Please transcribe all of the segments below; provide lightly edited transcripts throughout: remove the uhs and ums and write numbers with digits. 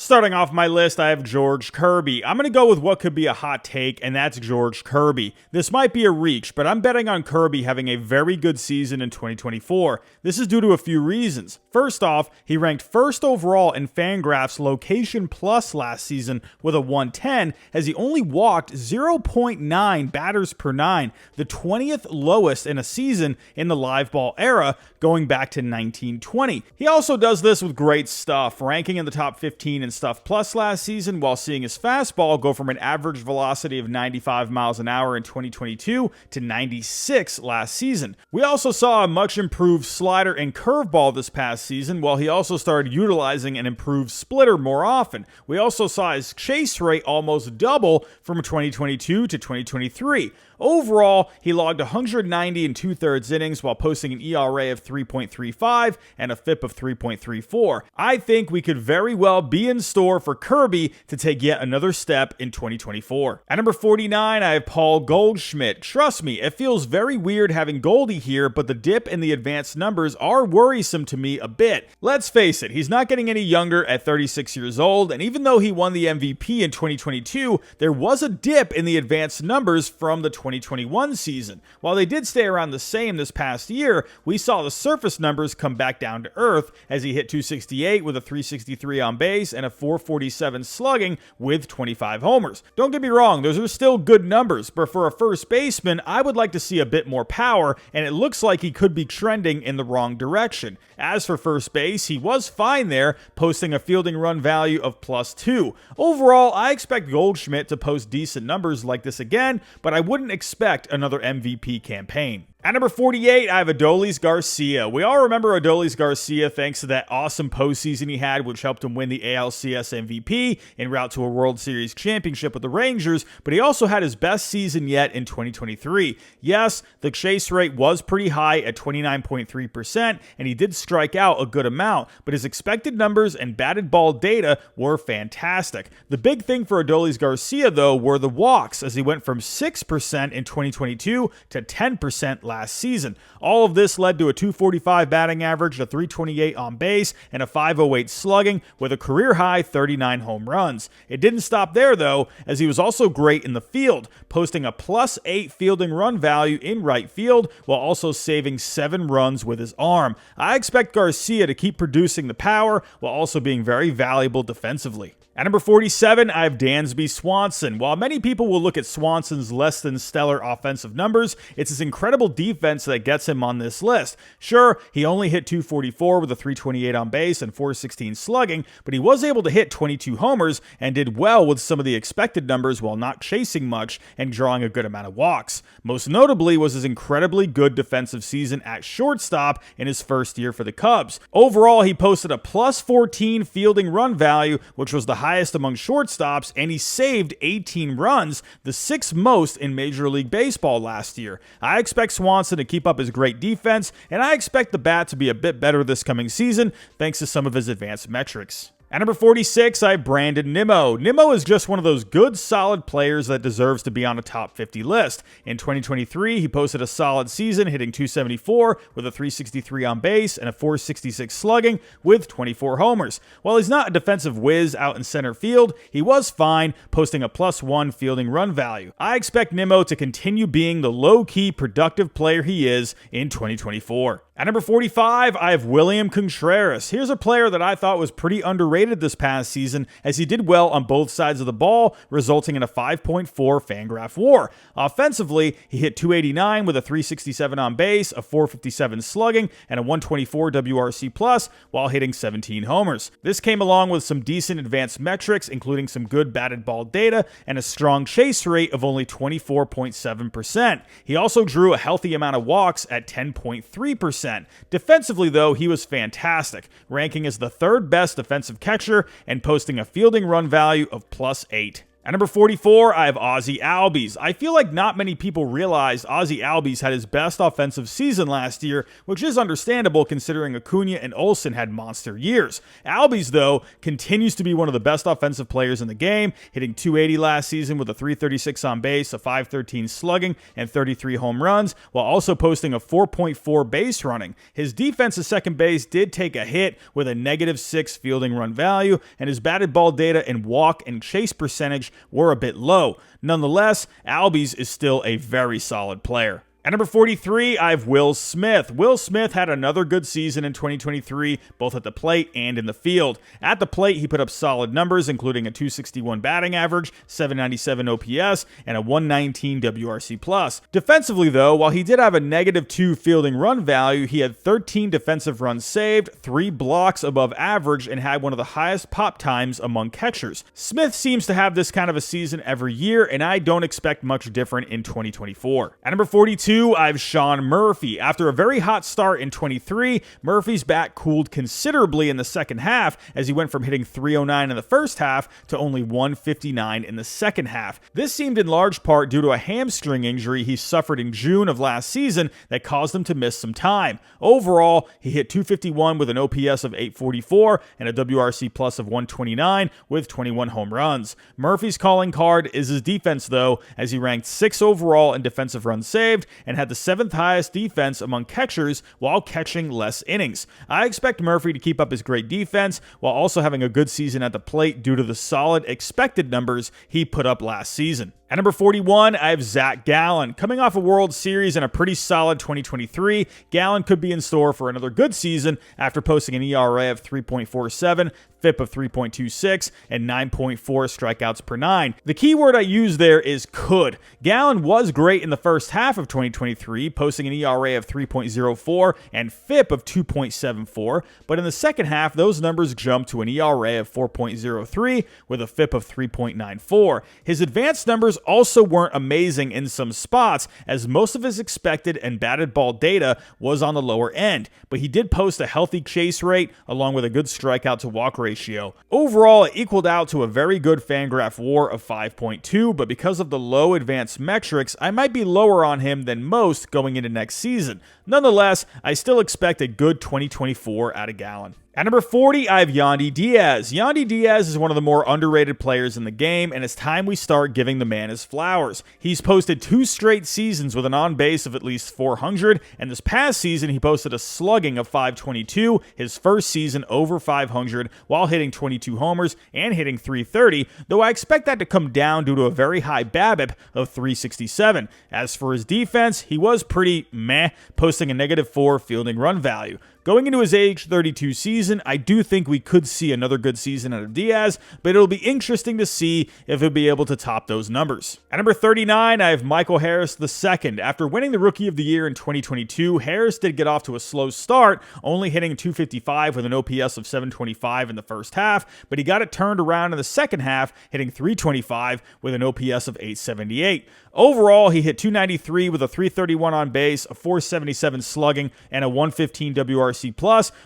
Starting off my list, I have George Kirby. I'm going to go with what could be a hot take, and that's George Kirby. This might be a reach, but I'm betting on Kirby having a very good season in 2024. This is due to a few reasons. First off, he ranked first overall in Fangraphs Location Plus last season with a 110, as he only walked 0.9 batters per nine, the 20th lowest in a season in the live ball era, going back to 1920. He also does this with great stuff, ranking in the top 15 in Stuff Plus last season, while seeing his fastball go from an average velocity of 95 miles an hour in 2022 to 96 last season. We also saw a much improved slider and curveball this past season, while he also started utilizing an improved splitter more often. We also saw his chase rate almost double from 2022 to 2023. Overall, he logged 190 and 2/3 innings while posting an ERA of 3.35 and a FIP of 3.34. I think we could very well be in store for Kirby to take yet another step in 2024. At number 49, I have Paul Goldschmidt. Trust me, it feels very weird having Goldie here, but the dip in the advanced numbers are worrisome to me a bit. Let's face it, he's not getting any younger at 36 years old, and even though he won the MVP in 2022, there was a dip in the advanced numbers from the 2021 season. While they did stay around the same this past year, we saw the surface numbers come back down to earth as he hit 268 with a 363 on base and a 447 slugging with 25 homers. Don't get me wrong, those are still good numbers, but for a first baseman, I would like to see a bit more power, and it looks like he could be trending in the wrong direction. As for first base, he was fine there, posting a fielding run value of +2. Overall, I expect Goldschmidt to post decent numbers like this again, but I wouldn't expect another MVP campaign. At number 48, I have Adolis Garcia. We all remember Adolis Garcia thanks to that awesome postseason he had, which helped him win the ALCS MVP en route to a World Series championship with the Rangers, but he also had his best season yet in 2023. Yes, the chase rate was pretty high at 29.3%, and he did strike out a good amount, but his expected numbers and batted ball data were fantastic. The big thing for Adolis Garcia, though, were the walks, as he went from 6% in 2022 to 10% last season. All of this led to a 245 batting average, a 328 on base, and a 508 slugging with a career-high 39 home runs. It didn't stop there, though, as he was also great in the field, posting a +8 fielding run value in right field while also saving 7 runs with his arm. I expect Garcia to keep producing the power while also being very valuable defensively. At number 47, I have Dansby Swanson. While many people will look at Swanson's less than stellar offensive numbers, it's his incredible defense that gets him on this list. Sure, he only hit 244 with a 328 on base and 416 slugging, but he was able to hit 22 homers and did well with some of the expected numbers while not chasing much and drawing a good amount of walks. Most notably was his incredibly good defensive season at shortstop in his first year for the Cubs. Overall, he posted a +14 fielding run value, which was the highest among shortstops, and he saved 18 runs, the 6th most in Major League Baseball last year. I expect Swanson to keep up his great defense, and I expect the bat to be a bit better this coming season thanks to some of his advanced metrics. At number 46, I have Brandon Nimmo. Nimmo is just one of those good, solid players that deserves to be on a top 50 list. In 2023, he posted a solid season, hitting 274 with a 363 on base and a 466 slugging with 24 homers. While he's not a defensive whiz out in center field, he was fine, posting a +1 fielding run value. I expect Nimmo to continue being the low-key, productive player he is in 2024. At number 45, I have William Contreras. Here's a player that I thought was pretty underrated this past season, as he did well on both sides of the ball, resulting in a 5.4 Fangraph WAR. Offensively, he hit 289 with a 367 on base, a 457 slugging, and a 124 WRC+, while hitting 17 homers. This came along with some decent advanced metrics, including some good batted ball data and a strong chase rate of only 24.7%. He also drew a healthy amount of walks at 10.3%. Defensively, though, he was fantastic, ranking as the 3rd best defensive catcher and posting a fielding run value of +8. At number 44, I have Ozzie Albies. I feel like not many people realize Ozzie Albies had his best offensive season last year, which is understandable considering Acuna and Olsen had monster years. Albies, though, continues to be one of the best offensive players in the game, hitting .280 last season with a .336 on base, a .513 slugging, and 33 home runs, while also posting a 4.4 base running. His defense at second base did take a hit with a -6 fielding run value, and his batted ball data and walk and chase percentage were a bit low. Nonetheless, Albies is still a very solid player. At number 43, I have Will Smith. Will Smith had another good season in 2023, both at the plate and in the field. At the plate, he put up solid numbers, including a .261 batting average, .797 OPS, and a .119 WRC+. Defensively, though, while he did have a -2 fielding run value, he had 13 defensive runs saved, 3 blocks above average, and had one of the highest pop times among catchers. Smith seems to have this kind of a season every year, and I don't expect much different in 2024. At number 42, I have Sean Murphy. After a very hot start in 23, Murphy's bat cooled considerably in the second half as he went from hitting .309 in the first half to only .159 in the second half. This seemed in large part due to a hamstring injury he suffered in June of last season that caused him to miss some time. Overall, he hit .251 with an OPS of .844 and a WRC+ of .129 with 21 home runs. Murphy's calling card is his defense, though, as he ranked 6th overall in defensive runs saved and had the 7th highest defense among catchers while catching less innings. I expect Murphy to keep up his great defense while also having a good season at the plate due to the solid expected numbers he put up last season. At number 41, I have Zach Gallen. Coming off a World Series and a pretty solid 2023, Gallen could be in store for another good season after posting an ERA of 3.47, FIP of 3.26, and 9.4 strikeouts per 9. The key word I use there is could. Gallen was great in the first half of 2023, posting an ERA of 3.04 and FIP of 2.74, but in the second half, those numbers jumped to an ERA of 4.03 with a FIP of 3.94. His advanced numbers also weren't amazing in some spots, as most of his expected and batted ball data was on the lower end, but he did post a healthy chase rate along with a good strikeout to walk ratio. Overall, it equaled out to a very good Fangraph WAR of 5.2, but because of the low advanced metrics, I might be lower on him than most going into next season. Nonetheless, I still expect a good 2024 out of Gallen. At number 40, I have Yandy Diaz. Yandy Diaz is one of the more underrated players in the game, and it's time we start giving the man his flowers. He's posted 2 straight seasons with an on-base of at least 400, and this past season he posted a slugging of 522, his first season over 500, while hitting 22 homers and hitting .330, though I expect that to come down due to a very high BABIP of .367. As for his defense, he was pretty meh, posting a -4 fielding run value. Going into his age 32 season, I do think we could see another good season out of Diaz, but it'll be interesting to see if he'll be able to top those numbers. At number 39, I have Michael Harris II. After winning the Rookie of the Year in 2022, Harris did get off to a slow start, only hitting .255 with an OPS of 725 in the first half, but he got it turned around in the second half, hitting .325 with an OPS of 878. Overall, he hit .293 with a .331 on base, a .477 slugging, and a .115 WRC+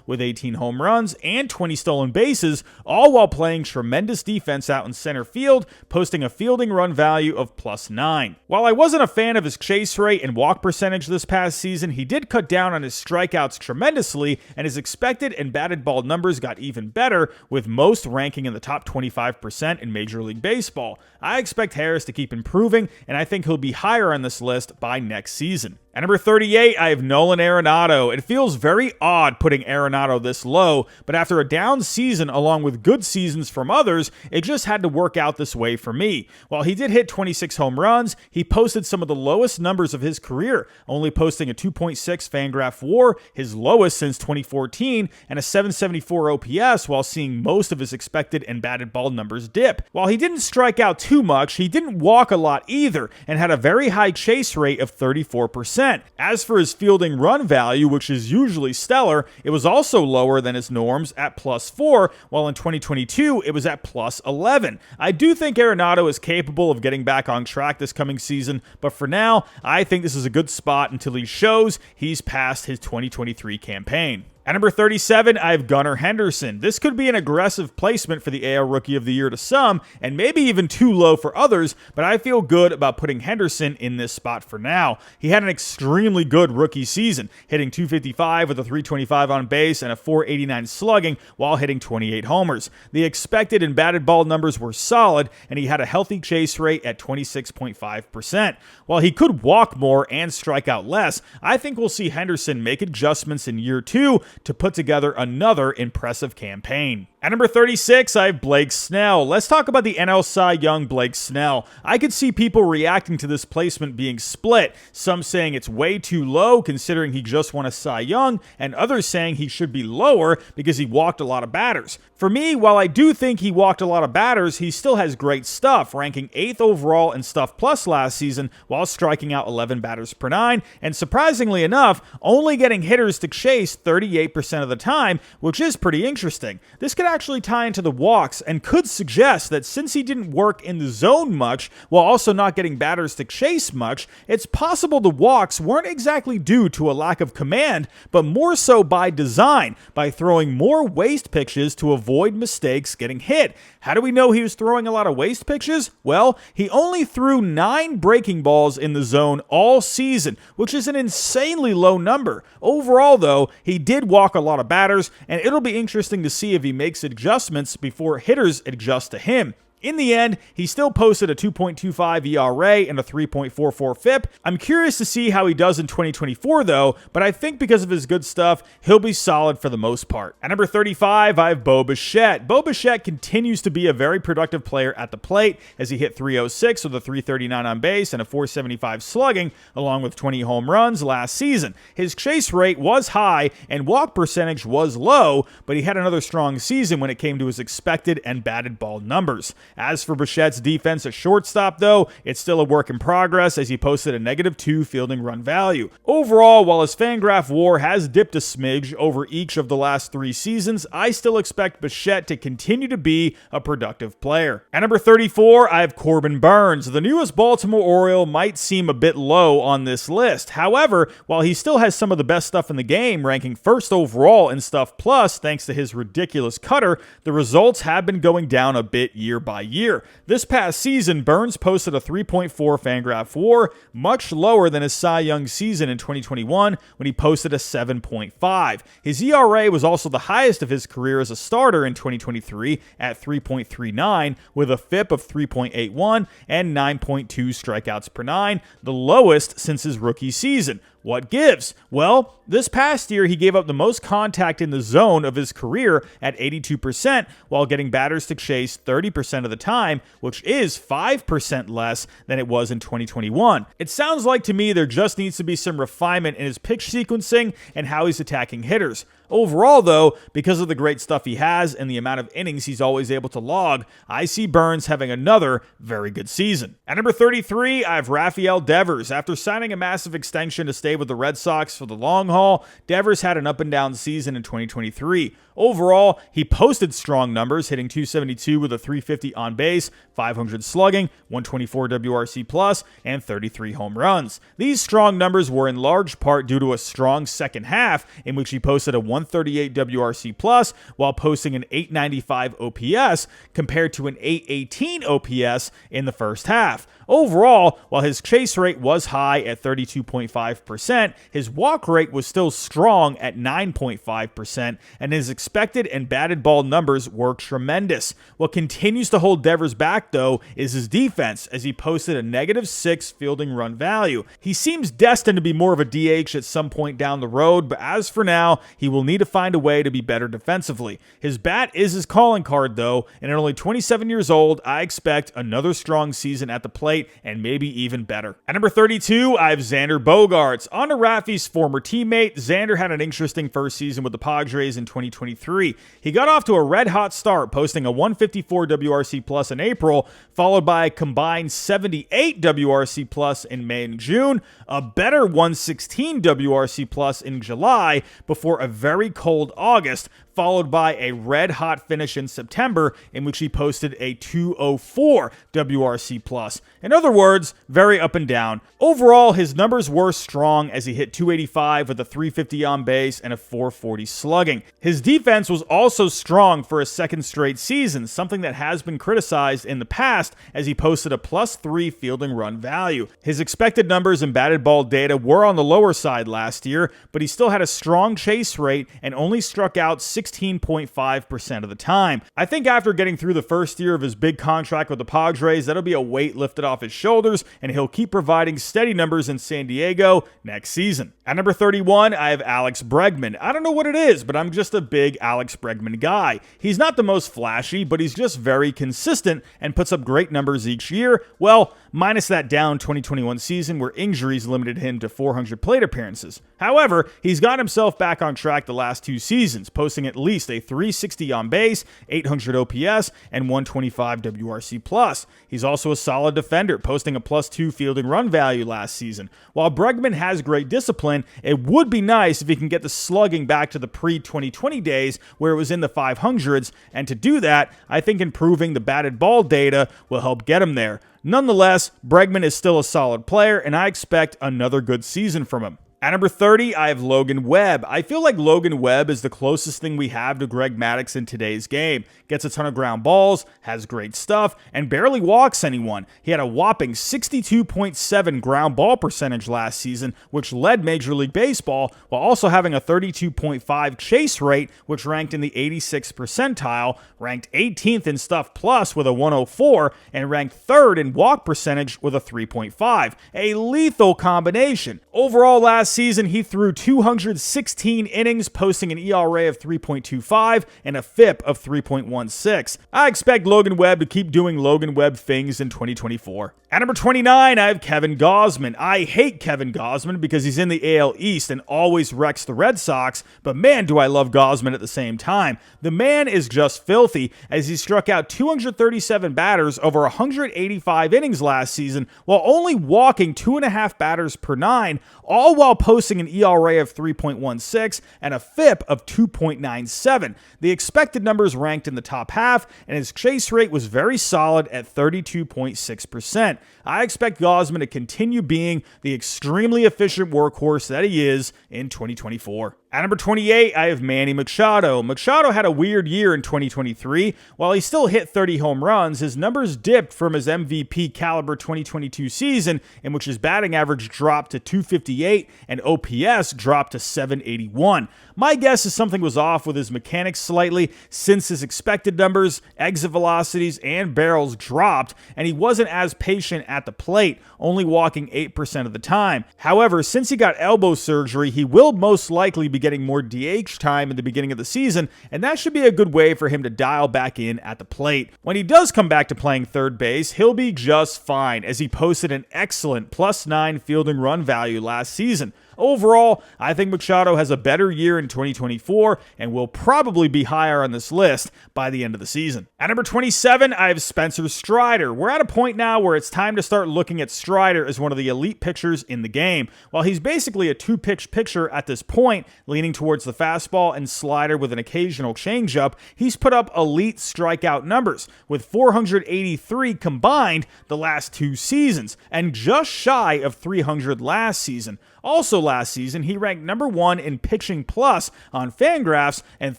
with 18 home runs and 20 stolen bases, all while playing tremendous defense out in center field, posting a fielding run value of +9. While I wasn't a fan of his chase rate and walk percentage this past season, he did cut down on his strikeouts tremendously, and his expected and batted ball numbers got even better, with most ranking in the top 25% in Major League Baseball. I expect Harris to keep improving, and I think he'll be higher on this list by next season. At number 38, I have Nolan Arenado. It feels very odd putting Arenado this low, but after a down season along with good seasons from others, it just had to work out this way for me. While he did hit 26 home runs, he posted some of the lowest numbers of his career, only posting a 2.6 Fangraph WAR, his lowest since 2014, and a 774 OPS while seeing most of his expected and batted ball numbers dip. While he didn't strike out too much, he didn't walk a lot either, and had a very high chase rate of 34%. As for his fielding run value, which is usually stellar, it was also lower than his norms at +4, while in 2022 it was at +11. I do think Arenado is capable of getting back on track this coming season, but for now, I think this is a good spot until he shows he's past his 2023 campaign. At number 37, I have Gunnar Henderson. This could be an aggressive placement for the AL Rookie of the Year to some, and maybe even too low for others, but I feel good about putting Henderson in this spot for now. He had an extremely good rookie season, hitting .255 with a .325 on base and a .489 slugging while hitting 28 homers. The expected and batted ball numbers were solid, and he had a healthy chase rate at 26.5%. While he could walk more and strike out less, I think we'll see Henderson make adjustments in year 2 to put together another impressive campaign. At number 36, I have Blake Snell. Let's talk about the NL Cy Young Blake Snell. I could see people reacting to this placement being split, some saying it's way too low considering he just won a Cy Young, and others saying he should be lower because he walked a lot of batters. For me, while I do think he walked a lot of batters, he still has great stuff, ranking 8th overall in Stuff Plus last season while striking out 11 batters per 9, and surprisingly enough, only getting hitters to chase 38% of the time, which is pretty interesting. This could actually tie into the walks and could suggest that since he didn't work in the zone much while also not getting batters to chase much, it's possible the walks weren't exactly due to a lack of command, but more so by design, by throwing more waste pitches to avoid mistakes getting hit. How do we know he was throwing a lot of waste pitches? Well, he only threw 9 breaking balls in the zone all season, which is an insanely low number. Overall, though, he did walk a lot of batters, and it'll be interesting to see if he makes adjustments before hitters adjust to him. In the end, he still posted a 2.25 ERA and a 3.44 FIP. I'm curious to see how he does in 2024 though, but I think because of his good stuff, he'll be solid for the most part. At number 35, I have Bo Bichette. Bo Bichette continues to be a very productive player at the plate as he hit .306 with a .339 on base and a .475 slugging, along with 20 home runs last season. His chase rate was high and walk percentage was low, but he had another strong season when it came to his expected and batted ball numbers. As for Bichette's defense at shortstop, though, it's still a work in progress as he posted a -2 fielding run value. Overall, while his Fangraph WAR has dipped a smidge over each of the last 3 seasons, I still expect Bichette to continue to be a productive player. At number 34, I have Corbin Burnes. The newest Baltimore Oriole might seem a bit low on this list. However, while he still has some of the best stuff in the game, ranking 1st overall in Stuff Plus thanks to his ridiculous cutter, the results have been going down a bit year by year. This past season, Burnes posted a 3.4 Fangraph WAR, much lower than his Cy Young season in 2021 when he posted a 7.5. His ERA was also the highest of his career as a starter in 2023 at 3.39 with a FIP of 3.81 and 9.2 strikeouts per 9, the lowest since his rookie season. What gives? Well, this past year, he gave up the most contact in the zone of his career at 82%, while getting batters to chase 30% of the time, which is 5% less than it was in 2021. It sounds like to me there just needs to be some refinement in his pitch sequencing and how he's attacking hitters. Overall, though, because of the great stuff he has and the amount of innings he's always able to log, I see Burnes having another very good season. At number 33, I have Rafael Devers. After signing a massive extension to stay with the Red Sox for the long haul, Devers had an up-and-down season in 2023. Overall, he posted strong numbers, hitting .272 with a .350 on base, 500 slugging, 124 WRC+, and 33 home runs. These strong numbers were in large part due to a strong second half in which he posted a 138 WRC+, while posting an 895 OPS compared to an 818 OPS in the first half. Overall, while his chase rate was high at 32.5%, his walk rate was still strong at 9.5%, and his expected and batted ball numbers were tremendous. What continues to hold Devers back, though, is his defense, as he posted a -6 fielding run value. He seems destined to be more of a DH at some point down the road, but as for now, he will need to find a way to be better defensively. His bat is his calling card, though, and at only 27 years old, I expect another strong season at the plate and maybe even better. At number 32, I have Xander Bogaerts. On to Rafi's former teammate, Xander had an interesting first season with the Padres in 2023. He got off to a red-hot start, posting a 154 WRC+ in April, followed by a combined 78 WRC+ in May and June, a better 116 WRC+ in July, before a very cold August, followed by a red-hot finish in September in which he posted a 204 WRC+. In other words, very up and down. Overall, his numbers were strong as he hit 285 with a 350 on base and a 440 slugging. His defense was also strong for a second straight season, something that has been criticized in the past, as he posted a +3 fielding run value. His expected numbers and batted ball data were on the lower side last year, but he still had a strong chase rate and only struck out 16.5% of the time. I think after getting through the first year of his big contract with the Padres, that'll be a weight lifted off his shoulders, and he'll keep providing steady numbers in San Diego next season. At number 31, I have Alex Bregman. I don't know what it is, but I'm just a big Alex Bregman guy. He's not the most flashy, but he's just very consistent and puts up great numbers each year. Well, minus that down 2021 season where injuries limited him to 400 plate appearances. However, he's got himself back on track the last 2 seasons, posting at least a 360 on base, 800 OPS, and 125 WRC+. He's also a solid defender, posting a +2 fielding run value last season. While Bregman has great discipline, it would be nice if he can get the slugging back to the pre-2020 days where it was in the 500s, and to do that, I think improving the batted ball data will help get him there. Nonetheless, Bregman is still a solid player, and I expect another good season from him. At number 30, I have Logan Webb. I feel like Logan Webb is the closest thing we have to Greg Maddux in today's game. Gets a ton of ground balls, has great stuff, and barely walks anyone. He had a whopping 62.7 ground ball percentage last season, which led Major League Baseball, while also having a 32.5 chase rate, which ranked in the 86th percentile, ranked 18th in Stuff Plus with a 104, and ranked 3rd in walk percentage with a 3.5. A lethal combination. Overall, last season, he threw 216 innings, posting an ERA of 3.25 and a FIP of 3.16. I expect Logan Webb to keep doing Logan Webb things in 2024. At number 29, I have Kevin Gausman. I hate Kevin Gausman because he's in the AL East and always wrecks the Red Sox, but man, do I love Gausman at the same time. The man is just filthy as he struck out 237 batters over 185 innings last season while only walking 2.5 batters per 9, all while posting an ERA of 3.16 and a FIP of 2.97. The expected numbers ranked in the top half, and his chase rate was very solid at 32.6%. I expect Gausman to continue being the extremely efficient workhorse that he is in 2024. At number 28, I have Manny Machado. Machado had a weird year in 2023. While he still hit 30 home runs, his numbers dipped from his MVP caliber 2022 season, in which his batting average dropped to 258 and OPS dropped to 781. My guess is something was off with his mechanics slightly, since his expected numbers, exit velocities, and barrels dropped, and he wasn't as patient at the plate, only walking 8% of the time. However, since he got elbow surgery, he will most likely be getting more DH time in the beginning of the season, and that should be a good way for him to dial back in at the plate. When he does come back to playing third base, he'll be just fine, as he posted an excellent +9 fielding run value last season. Overall, I think Machado has a better year in 2024 and will probably be higher on this list by the end of the season. At number 27, I have Spencer Strider. We're at a point now where it's time to start looking at Strider as one of the elite pitchers in the game. While he's basically a two-pitch pitcher at this point, leaning towards the fastball and slider with an occasional changeup, he's put up elite strikeout numbers, with 483 combined the last 2 seasons, and just shy of 300 last season. Also last season, he ranked number 1 in Pitching Plus on Fangraphs and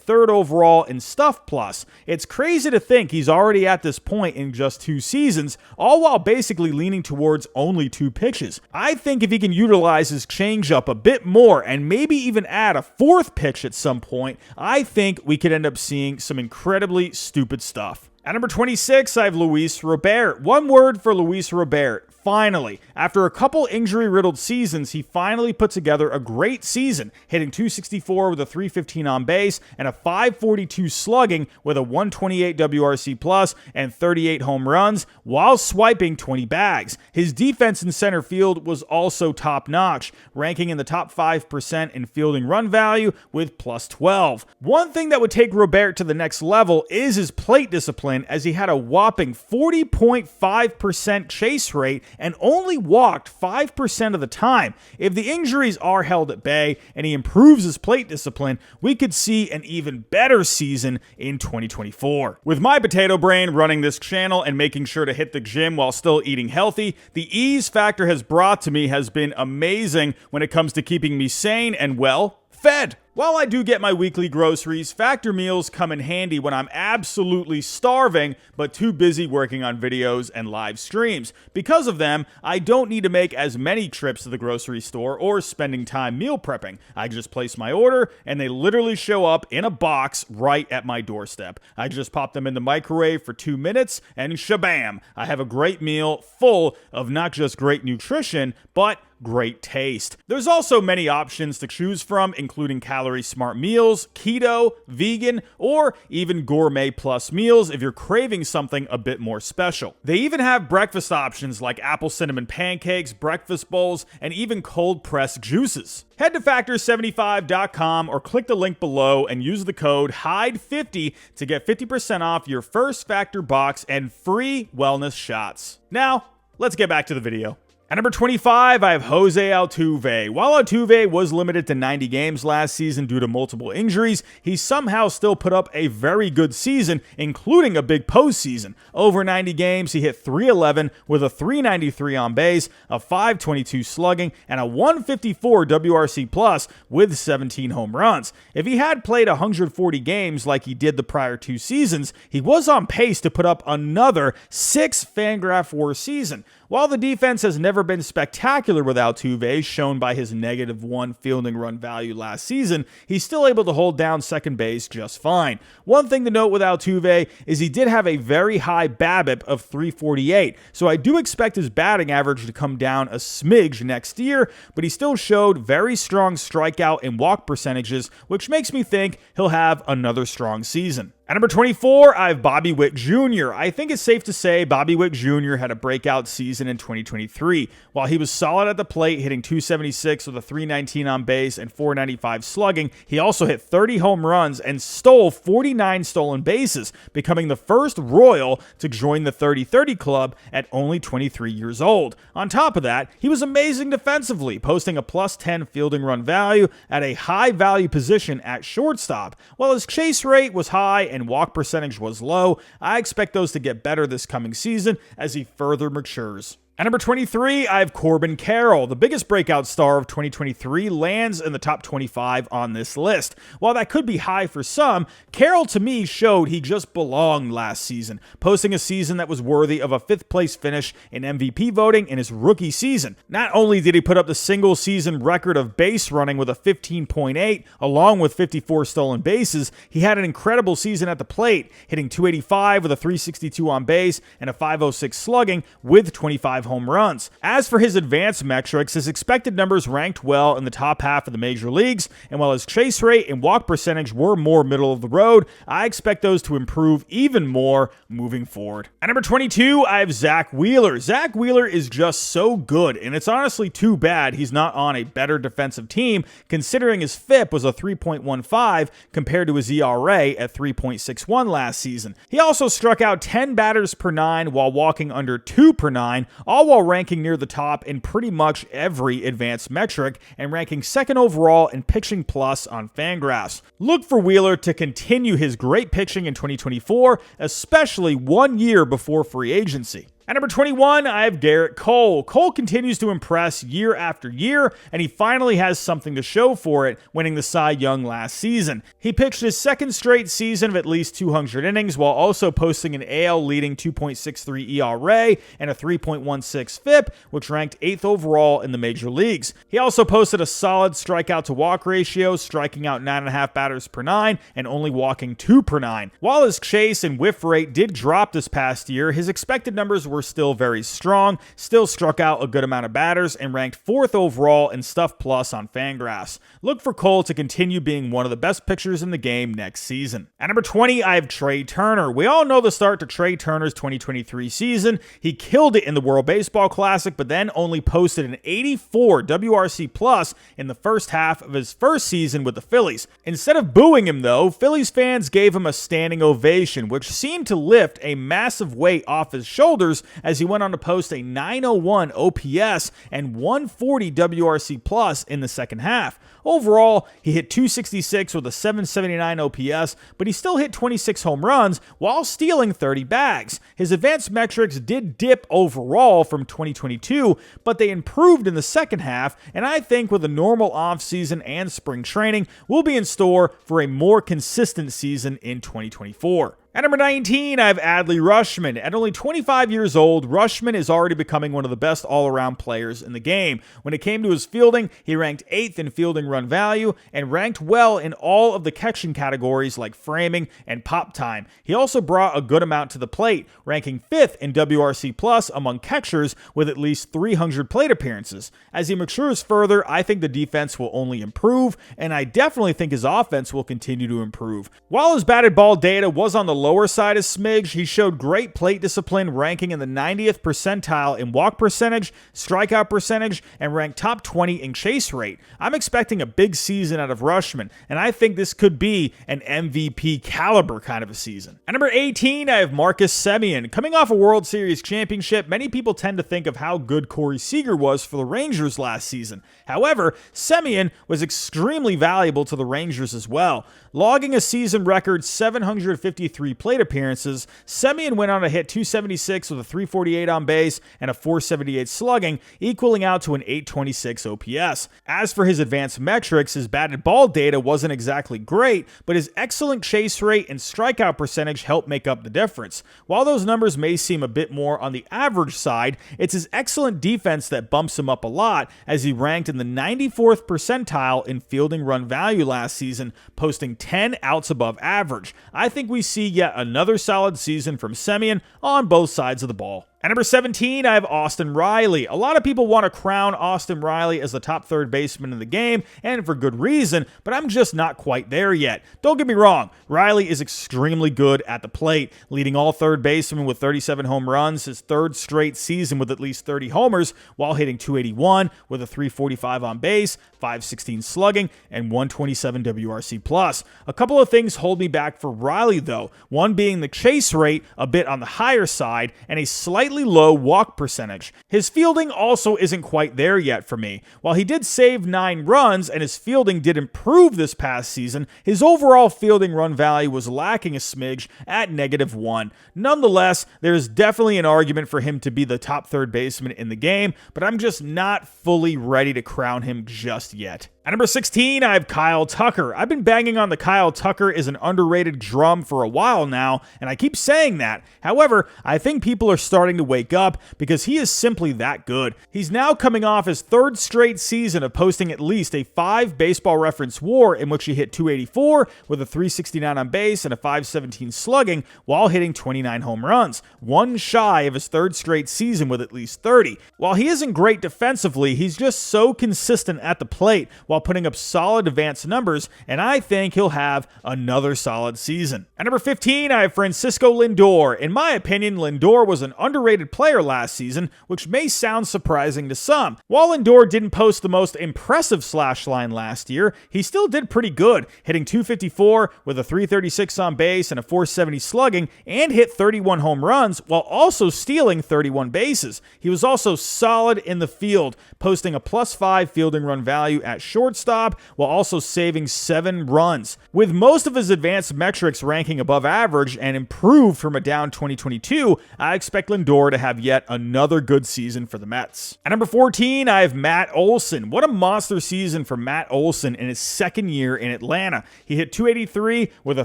3rd overall in Stuff Plus. It's crazy to think he's already at this point in just 2 seasons, all while basically leaning towards only 2 pitches. I think if he can utilize his changeup a bit more and maybe even add a 4th pitch at some point, I think we could end up seeing some incredibly stupid stuff. At number 26, I have Luis Robert. One word for Luis Robert. Finally, after a couple injury-riddled seasons, he finally put together a great season, hitting 264 with a 315 on base and a 542 slugging with a 128 WRC plus and 38 home runs while swiping 20 bags. His defense in center field was also top-notch, ranking in the top 5% in fielding run value with +12. One thing that would take Robert to the next level is his plate discipline, discipline as he had a whopping 40.5% chase rate and only walked 5% of the time. If the injuries are held at bay and he improves his plate discipline, we could see an even better season in 2024. With my potato brain running this channel and making sure to hit the gym while still eating healthy, the ease factor has brought to me has been amazing when it comes to keeping me sane and, well, fed. While I do get my weekly groceries, factor meals come in handy when I'm absolutely starving but too busy working on videos and live streams. Because of them, I don't need to make as many trips to the grocery store or spending time meal prepping. I just place my order and they literally show up in a box right at my doorstep. I just pop them in the microwave for 2 minutes and shabam! I have a great meal full of not just great nutrition, but great taste. There's also many options to choose from, including calorie smart meals, keto, vegan, or even gourmet plus meals if you're craving something a bit more special. They even have breakfast options like apple cinnamon pancakes, breakfast bowls, and even cold pressed juices. Head to factor75.com or click the link below and use the code HIDE50 to get 50% off your first Factor box and free wellness shots. Now, let's get back to the video. At number 25, I have Jose Altuve. While Altuve was limited to 90 games last season due to multiple injuries, he somehow still put up a very good season, including a big postseason. Over 90 games, he hit .311 with a .393 on base, a .522 slugging, and a .154 WRC plus with 17 home runs. If he had played 140 games like he did the prior 2 seasons, he was on pace to put up another 6 Fangraph WAR season. While the defense has never been spectacular with Altuve, shown by his -1 fielding run value last season, he's still able to hold down second base just fine. One thing to note with Altuve is he did have a very high BABIP of .348, so I do expect his batting average to come down a smidge next year, but he still showed very strong strikeout and walk percentages, which makes me think he'll have another strong season. At number 24, I have Bobby Witt Jr. I think it's safe to say Bobby Witt Jr. had a breakout season in 2023. While he was solid at the plate, hitting .276 with a .319 on base and .495 slugging, he also hit 30 home runs and stole 49 stolen bases, becoming the first Royal to join the 30-30 club at only 23 years old. On top of that, he was amazing defensively, posting a +10 fielding run value at a high value position at shortstop. While his chase rate was high and walk percentage was low, I expect those to get better this coming season as he further matures. At number 23, I have Corbin Carroll. The biggest breakout star of 2023 lands in the top 25 on this list. While that could be high for some, Carroll to me showed he just belonged last season, posting a season that was worthy of a 5th place finish in MVP voting in his rookie season. Not only did he put up the single season record of base running with a 15.8 along with 54 stolen bases, he had an incredible season at the plate, hitting .285 with a .362 on base and a .506 slugging with 25 home runs. As for his advanced metrics, his expected numbers ranked well in the top half of the major leagues, and while his chase rate and walk percentage were more middle of the road, I expect those to improve even more moving forward. At number 22, I have Zach Wheeler. Zach Wheeler is just so good, and it's honestly too bad he's not on a better defensive team, considering his FIP was a 3.15 compared to his ERA at 3.61 last season. He also struck out 10 batters per 9 while walking under 2 per 9, all while ranking near the top in pretty much every advanced metric and ranking 2nd overall in pitching plus on Fangraphs. Look for Wheeler to continue his great pitching in 2024, especially 1 year before free agency. At number 21, I have Garrett Cole. Cole continues to impress year after year, and he finally has something to show for it, winning the Cy Young last season. He pitched his 2nd straight season of at least 200 innings, while also posting an AL-leading 2.63 ERA and a 3.16 FIP, which ranked 8th overall in the major leagues. He also posted a solid strikeout-to-walk ratio, striking out 9.5 batters per 9 and only walking 2 per 9. While his chase and whiff rate did drop this past year, his expected numbers were still very strong, still struck out a good amount of batters, and ranked 4th overall in Stuff Plus on Fangraphs. Look for Cole to continue being one of the best pitchers in the game next season. At number 20, I have Trey Turner. We all know the start to Trey Turner's 2023 season. He killed it in the World Baseball Classic, but then only posted an 84 WRC plus in the first half of his first season with the Phillies. Instead of booing him though, Phillies fans gave him a standing ovation, which seemed to lift a massive weight off his shoulders as he went on to post a 901 OPS and 140 WRC plus in the second half. Overall, he hit 266 with a 779 OPS, but he still hit 26 home runs while stealing 30 bags. His advanced metrics did dip overall from 2022, but they improved in the second half, and I think with a normal offseason and spring training, we'll be in store for a more consistent season in 2024. At number 19, I have Adley Rutschman. At only 25 years old, Rutschman is already becoming one of the best all-around players in the game. When it came to his fielding, he ranked 8th in fielding run value and ranked well in all of the catching categories like framing and pop time. He also brought a good amount to the plate, ranking 5th in WRC plus among catchers with at least 300 plate appearances. As he matures further, I think the defense will only improve, and I definitely think his offense will continue to improve. While his batted ball data was on the lower side of smidge, he showed great plate discipline, ranking in the 90th percentile in walk percentage, strikeout percentage, and ranked top 20 in chase rate. I'm expecting a big season out of Rutschman, and I think this could be an MVP caliber kind of a season. At number 18, I have Marcus Semien. Coming off a World Series championship, many people tend to think of how good Corey Seager was for the Rangers last season. However, Semien was extremely valuable to the Rangers as well. Logging a season record 753 plate appearances, Semien went on to hit 276 with a 348 on base and a 478 slugging, equaling out to an 826 OPS. As for his advanced metrics, his batted ball data wasn't exactly great, but his excellent chase rate and strikeout percentage helped make up the difference. While those numbers may seem a bit more on the average side, it's his excellent defense that bumps him up a lot, as he ranked in the 94th percentile in fielding run value last season, posting 10 outs above average. I think we see yet another solid season from Semien on both sides of the ball. At number 17, I have Austin Riley. A lot of people want to crown Austin Riley as the top third baseman in the game, and for good reason, but I'm just not quite there yet. Don't get me wrong, Riley is extremely good at the plate, leading all third basemen with 37 home runs, his third straight season with at least 30 homers, while hitting 281 with a 345 on base, 516 slugging, and 127 WRC+. A couple of things hold me back for Riley though, one being the chase rate a bit on the higher side, and a slightly low walk percentage. His fielding also isn't quite there yet for me. While he did save 9 runs and his fielding did improve this past season, his overall fielding run value was lacking a smidge at -1. Nonetheless, there is definitely an argument for him to be the top third baseman in the game, but I'm just not fully ready to crown him just yet. At number 16, I have Kyle Tucker. I've been banging on the Kyle Tucker is an underrated drum for a while now, and I keep saying that. However, I think people are starting to wake up because he is simply that good. He's now coming off his third straight season of posting at least a 5 Baseball Reference WAR in which he hit 284 with a 369 on base and a 517 slugging while hitting 29 home runs, one shy of his third straight season with at least 30. While he isn't great defensively, he's just so consistent at the plate while putting up solid advanced numbers, and I think he'll have another solid season. At number 15, I have Francisco Lindor. In my opinion, Lindor was an underrated player last season, which may sound surprising to some. While Lindor didn't post the most impressive slash line last year, he still did pretty good, hitting 254 with a 336 on base and a 470 slugging, and hit 31 home runs while also stealing 31 bases. He was also solid in the field, posting a +5 fielding run value at shortstop while also saving 7 runs. With most of his advanced metrics ranking above average and improved from a down 2022, I expect Lindor to have yet another good season for the Mets. At number 14, I have Matt Olson. What a monster season for Matt Olson in his second year in Atlanta. He hit 283 with a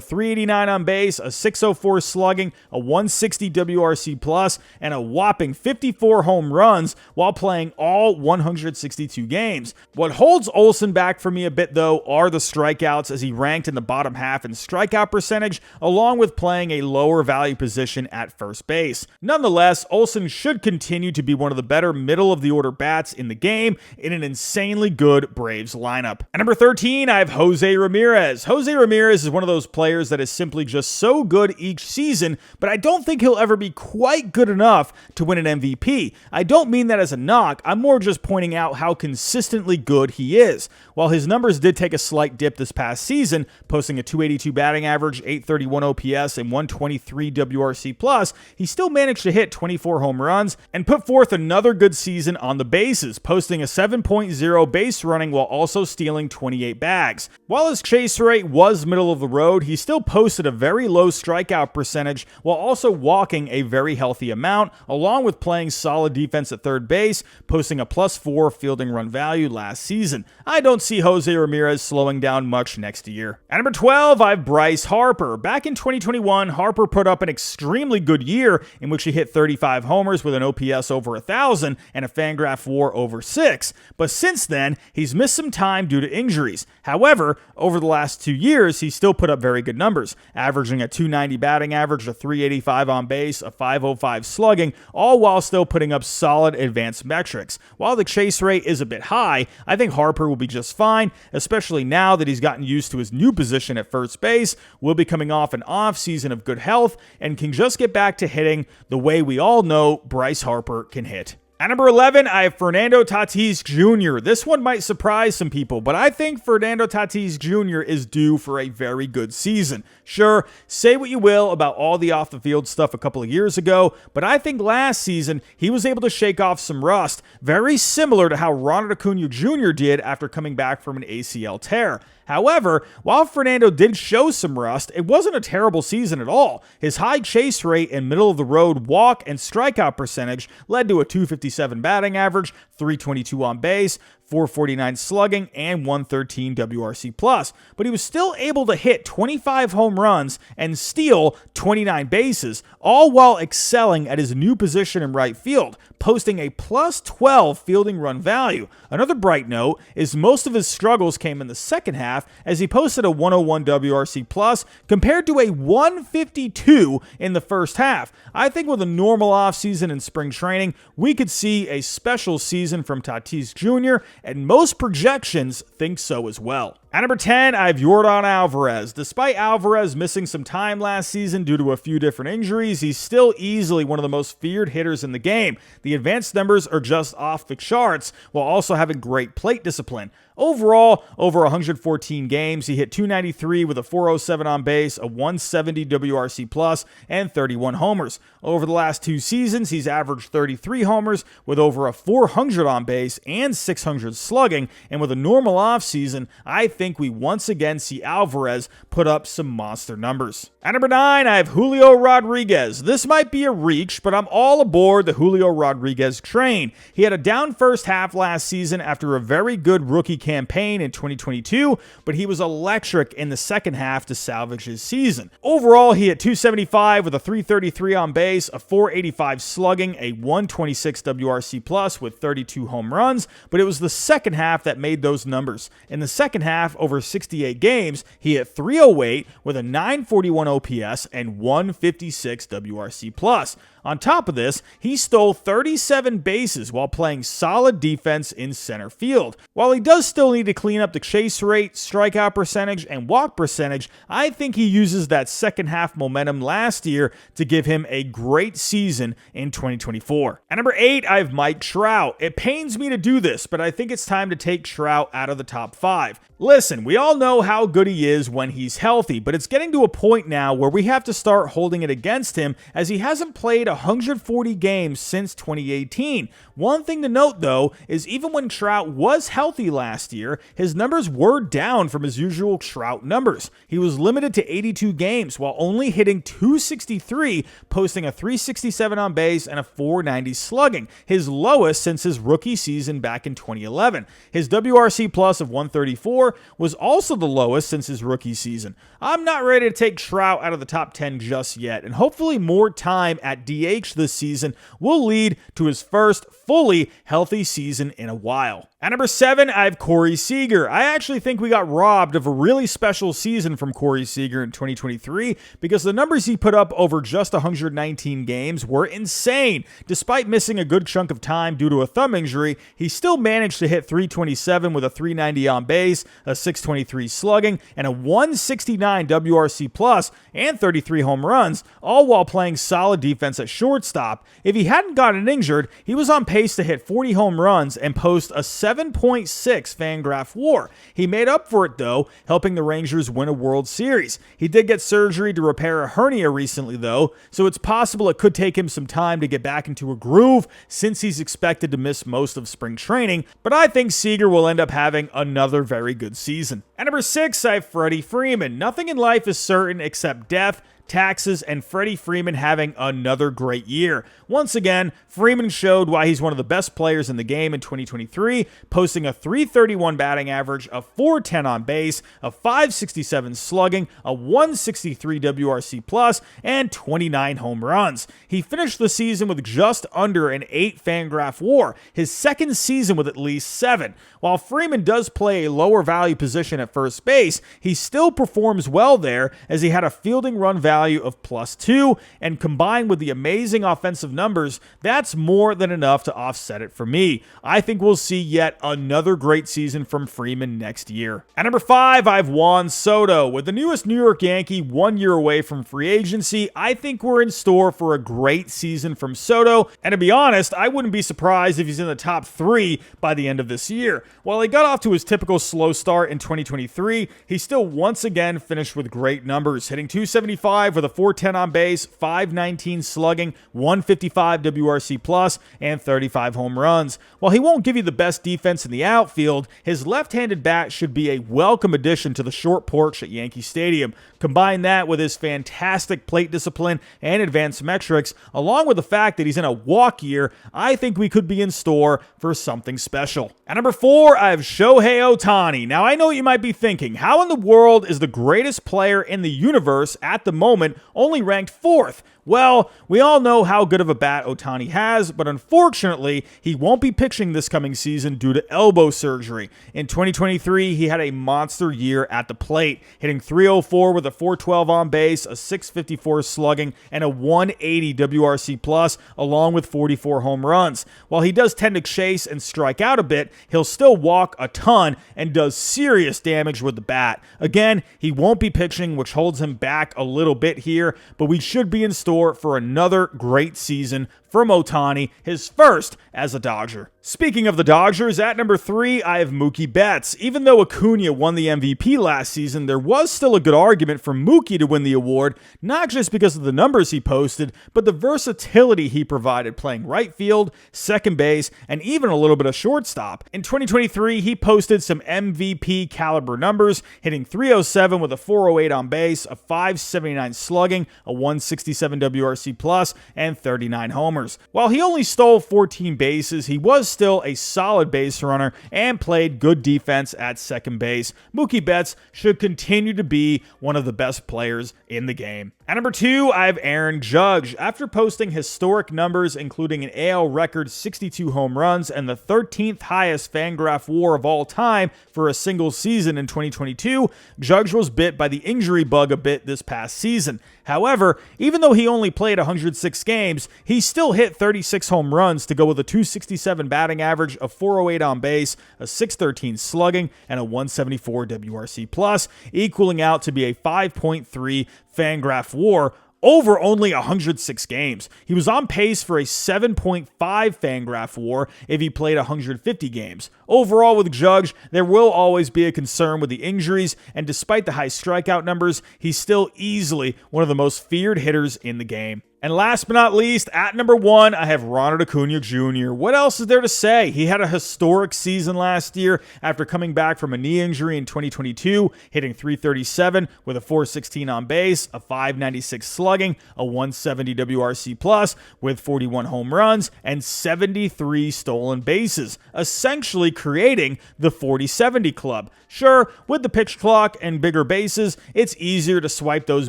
389 on base, a 604 slugging, a 160 WRC+, and a whopping 54 home runs while playing all 162 games. What holds Olson holding back for me a bit, though, are the strikeouts, as he ranked in the bottom half in strikeout percentage, along with playing a lower value position at first base. Nonetheless, Olsen should continue to be one of the better middle-of-the-order bats in the game in an insanely good Braves lineup. At number 13, I have Jose Ramirez. Jose Ramirez is one of those players that is simply just so good each season, but I don't think he'll ever be quite good enough to win an MVP. I don't mean that as a knock, I'm more just pointing out how consistently good he is. While his numbers did take a slight dip this past season, posting a .282 batting average, .831 OPS, and .123 WRC+, he still managed to hit 24 home runs and put forth another good season on the bases, posting a 7.0 base running while also stealing 28 bags. While his chase rate was middle of the road, he still posted a very low strikeout percentage while also walking a very healthy amount, along with playing solid defense at third base, posting a +4 fielding run value last season. I don't see Jose Ramirez slowing down much next year. At number 12, I have Bryce Harper. Back in 2021, Harper put up an extremely good year in which he hit 35 homers with an OPS over 1,000 and a Fangraph WAR over 6. But since then, he's missed some time due to injuries. However, over the last 2 years, he still put up very good numbers, averaging a .290 batting average, a .385 on base, a .505 slugging, all while still putting up solid advanced metrics. While the chase rate is a bit high, I think Harper will be just fine, especially now that he's gotten used to his new position at first base, will be coming off an off season of good health, and can just get back to hitting the way we all know Bryce Harper can hit. At number 11, I have Fernando Tatis Jr. This one might surprise some people, but I think Fernando Tatis Jr. is due for a very good season. Sure, say what you will about all the off-the-field stuff a couple of years ago, but I think last season he was able to shake off some rust, very similar to how Ronald Acuna Jr. did after coming back from an ACL tear. However, while Fernando did show some rust, it wasn't a terrible season at all. His high chase rate and middle-of-the-road walk and strikeout percentage led to a .257 batting average, .322 on base, .449 slugging, and .113 WRC+. But he was still able to hit 25 home runs and steal 29 bases, all while excelling at his new position in right field, posting a +12 fielding run value. Another bright note is most of his struggles came in the second half, as he posted a 101 WRC+ compared to a 152 in the first half. I think with a normal offseason in spring training, we could see a special season from Tatis Jr., and most projections think so as well. At number 10, I have Yordan Alvarez. Despite Alvarez missing some time last season due to a few different injuries, he's still easily one of the most feared hitters in the game. The advanced numbers are just off the charts, while also having great plate discipline. Overall, over 114 games, he hit .293 with a .407 on base, a .170 WRC+, and 31 homers. Over the last 2 seasons, he's averaged 33 homers with over a .400 on base and .600 slugging, and with a normal offseason, I think we once again see Alvarez put up some monster numbers. At number 9, I have Julio Rodriguez. This might be a reach, but I'm all aboard the Julio Rodriguez train. He had a down first half last season after a very good rookie campaign in 2022, but he was electric in the second half to salvage his season. Overall, he hit .275 with a .333 on base, a .485 slugging, a .126 WRC+ with 32 home runs, but it was the second half that made those numbers. In the second half, over 68 games, he hit .308 with a .941 OPS and .156 WRC+. On top of this, he stole 37 bases while playing solid defense in center field. While he does still need to clean up the chase rate, strikeout percentage, and walk percentage, I think he uses that second half momentum last year to give him a great season in 2024. At number 8, I have Mike Trout. It pains me to do this, but I think it's time to take Trout out of the top 5. Listen, we all know how good he is when he's healthy, but it's getting to a point now where we have to start holding it against him, as he hasn't played 140 games since 2018. One thing to note, though, is even when Trout was healthy last year, his numbers were down from his usual Trout numbers. He was limited to 82 games while only hitting .263, posting a .367 on base and a .490 slugging, his lowest since his rookie season back in 2011. His WRC plus of 134 was also the lowest since his rookie season. I'm not ready to take Trout out of the top 10 just yet, and hopefully more time at DH this season will lead to his first fully healthy season in a while. At number 7, I have Corey Seager. I actually think we got robbed of a really special season from Corey Seager in 2023 because the numbers he put up over just 119 games were insane. Despite missing a good chunk of time due to a thumb injury, he still managed to hit 327 with a 390 on base, a 623 slugging, and a 169 WRC plus and 33 home runs, all while playing solid defense at shortstop. If he hadn't gotten injured, he was on pace to hit 40 home runs and post a 7.6 Fangraph WAR. He made up for it though, helping the Rangers win a World Series. He did get surgery to repair a hernia recently though, so it's possible it could take him some time to get back into a groove since he's expected to miss most of spring training, but I think Seager will end up having another very good season. At number 6, I have Freddie Freeman. Nothing in life is certain except death, taxes, and Freddie Freeman having another great year. Once again, Freeman showed why he's one of the best players in the game in 2023, posting a 331 batting average, a 410 on base, a 567 slugging, a 163 WRC plus, and 29 home runs. He finished the season with just under an 8 Fangraph WAR, his second season with at least 7. While Freeman does play a lower value position at first base, he still performs well there as he had a fielding run value of +2, and combined with the amazing offensive numbers, that's more than enough to offset it for me. I think we'll see yet another great season from Freeman next year. At number 5, I have Juan Soto. With the newest New York Yankee 1 year away from free agency, I think we're in store for a great season from Soto, and to be honest, I wouldn't be surprised if he's in the top 3 by the end of this year. While he got off to his typical slow start in 2023, he still once again finished with great numbers, hitting 275 with a 410 on base, 519 slugging, 155 WRC plus, and 35 home runs. While he won't give you the best defense in the outfield, his left-handed bat should be a welcome addition to the short porch at Yankee Stadium. Combine that with his fantastic plate discipline and advanced metrics, along with the fact that he's in a walk year, I think we could be in store for something special. At number 4, I have Shohei Ohtani. Now, I know what you might be thinking. How in the world is the greatest player in the universe at the moment only ranked 4th? Well, we all know how good of a bat Ohtani has, but unfortunately, he won't be pitching this coming season due to elbow surgery. In 2023, he had a monster year at the plate, hitting 304 with a 412 on base, a 654 slugging, and a 180 WRC plus, along with 44 home runs. While he does tend to chase and strike out a bit, he'll still walk a ton and does serious damage with the bat. Again, he won't be pitching, which holds him back a little bit here, but we should be in store for another great season from Ohtani, his first as a Dodger. Speaking of the Dodgers, at number 3, I have Mookie Betts. Even though Acuna won the MVP last season, there was still a good argument for Mookie to win the award, not just because of the numbers he posted, but the versatility he provided playing right field, second base, and even a little bit of shortstop. In 2023, he posted some MVP caliber numbers, hitting 307 with a 408 on base, a 579 slugging, a 167 WRC plus, and 39 homers. While he only stole 14 bases, he was still a solid base runner and played good defense at second base. Mookie Betts should continue to be one of the best players in the game. At number 2, I have Aaron Judge. After posting historic numbers, including an AL record 62 home runs and the 13th highest Fangraph WAR of all time for a single season in 2022, Judge was bit by the injury bug a bit this past season. However, even though he only played 106 games, he still hit 36 home runs to go with a 267 batting average, a 408 on base, a 613 slugging, and a 174 WRC plus, equaling out to be a 5.3 Fangraph WAR over only 106 games. He was on pace for a 7.5 Fangraph WAR if he played 150 games. Overall, with Judge, there will always be a concern with the injuries, and despite the high strikeout numbers, he's still easily one of the most feared hitters in the game. And last but not least, at number 1, I have Ronald Acuna Jr. What else is there to say? He had a historic season last year after coming back from a knee injury in 2022, hitting 337 with a 416 on base, a 596 slugging, a 170 WRC plus with 41 home runs and 73 stolen bases, essentially creating the 40-70 club. Sure, with the pitch clock and bigger bases, it's easier to swipe those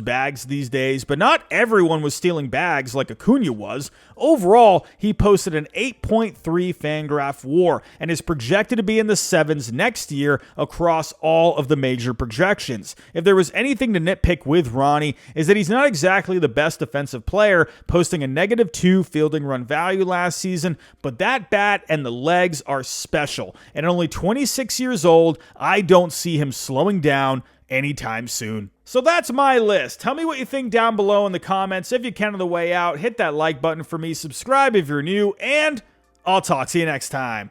bags these days, but not everyone was stealing bags bags like Acuna was. Overall, he posted an 8.3 Fangraph WAR and is projected to be in the 7s next year across all of the major projections. If there was anything to nitpick with Ronnie, is that he's not exactly the best defensive player, posting a -2 fielding run value last season, but that bat and the legs are special. And at only 26 years old, I don't see him slowing down anytime soon. So that's my list. Tell me what you think down below in the comments. If you can on the way out, hit that like button for me, subscribe if you're new, and I'll talk to you next time.